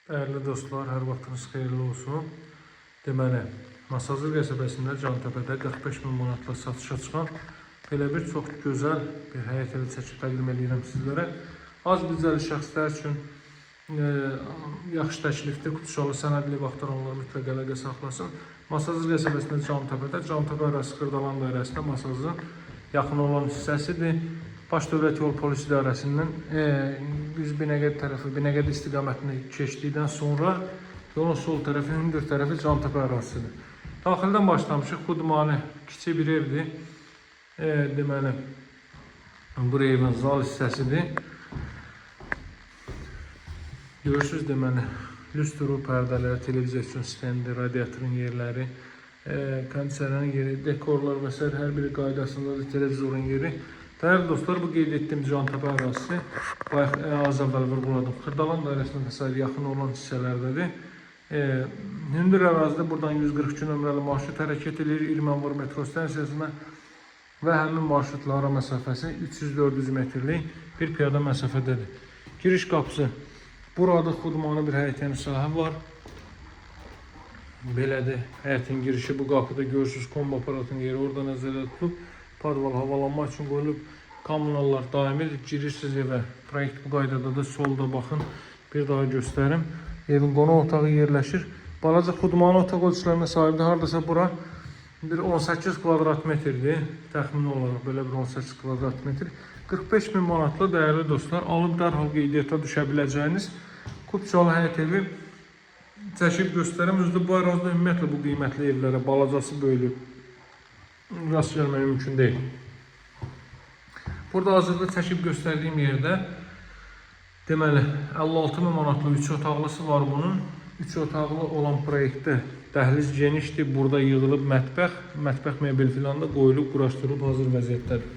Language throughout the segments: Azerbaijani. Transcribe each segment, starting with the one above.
Değerli dostlar, hər vaxtınız xeyirli olsun. Deməli, Masazır qəsəbəsində Cantəpədə 45.000 manatla satışa çıxan belə bir çox gözəl bir həyət evi çəkib təqdim edirəm sizlərə. Az büdcəli şəxslər üçün yaxşı təklifdir. Kutuçalı sənədli vaxtaranlar mütləq əlaqə saxlasın. Masazır qəsəbəsində Cantəpə ərazisi Xırdalan dairəsində Masazırın yaxın olan hissəsidir. Baş Dövlət Yol Polis İdarəsindən biz Binəqədi tərəfi, Binəqədi istiqamətində keçdikdən sonra yolun sol tərəfi, hündür tərəfi Cantəpə ərazisidir. Daxildən başlamışıq. Xudmani kiçik bir evdir. Deməli, bu evin zal hissəsidir. Görürsünüz, deməli, lüstru pərdələri, televizyon sistemidir, radiatorun yerləri, kondisionerin yeri, dekorlar və s. hər biri qaydasındadır, televizorun yeri. Değerli dostlar, bu qeyd etdiyim Cantəpə ərazisi, az əvvəl vurğuladım, Xırdalan dairəsinə təsəvvür yaxın olan hissələrdədir. Hündür ərazidə buradan 142 nömrəli marşrut hərəkət edir, İrmanvur metro stansiyasına və həmin marşrutla ara məsafəsi 300-400 metrlik bir piyada məsafədədir. Giriş qapısı burada xudmanı bir həyətən sahə var. Belədir, həyətin girişi bu qapıda görürsünüz, kombo aparatının yeri orada nəzərdə tutulub. Padval havalanma üçün qoyulub, kommunallar daimidir. Girirsiniz evə, proyekt bu qaydada da solda baxın, bir daha göstərim. Evin qonaq otağı yerləşir. Balaca xudmanı otaq ölçülərinə sahibdir. Hardasa bura bir 18 kvadrat metrdir. Təxmini olaraq belə bir 18 kvadrat metr. 45.000 manatla değerli dostlar, alıb dərhal qeydiyyata düşə biləcəyiniz Kutuçalı həyət evi çəkib göstərəm. Özdə bu ərazidə ümumiyyətlə bu qiymətli evlərə balacası böyülü rast gəlmək mümkün deyil. Burada hazırda çəkib göstərdiyim yerdə deməli 56.000 manatlı 3 otaqlısı var bunun. 3 otaqlı olan proyektdə dəhliz genişdir. Burada yığılıb mətbəx mebel filan da qoyulub, quraşdırılıb hazır vəziyyətdədir.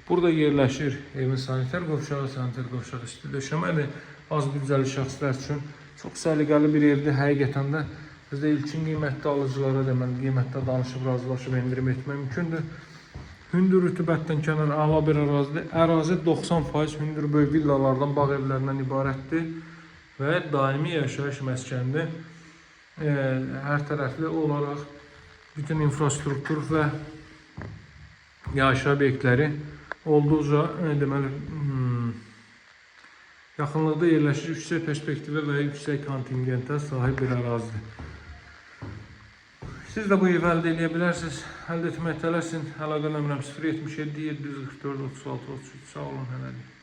Burada yerləşir evin sanitar qovşağı isti döşəmədir. Az büdcəli şəxslər üçün çox səliqəli bir evdir. Həqiqətən də bizdə ilkin qiymətli alıcılara deməli qiymətdə danışıb razılaşıb endirim etmək mümkündür. Hündür rütubətdən kənar əla bir ərazidir. Ərazi 90% hündür böyük villalardan, bağ evlərindən ibarətdir və daimi yaşayış məskənidir. Hər tərəfli olaraq bütün infrastruktur və yaşayış obyektləri olduqca deməli yaxınlıqda yerləşir, yüksək perspektivə və yüksək kontingentə sahib bir ərazidir. Siz də bu evi əldə edə bilərsiniz. Əldə etmək tələsin. Əlaqə nömrəm 077 744 36 33. Sağ olun, hələlik.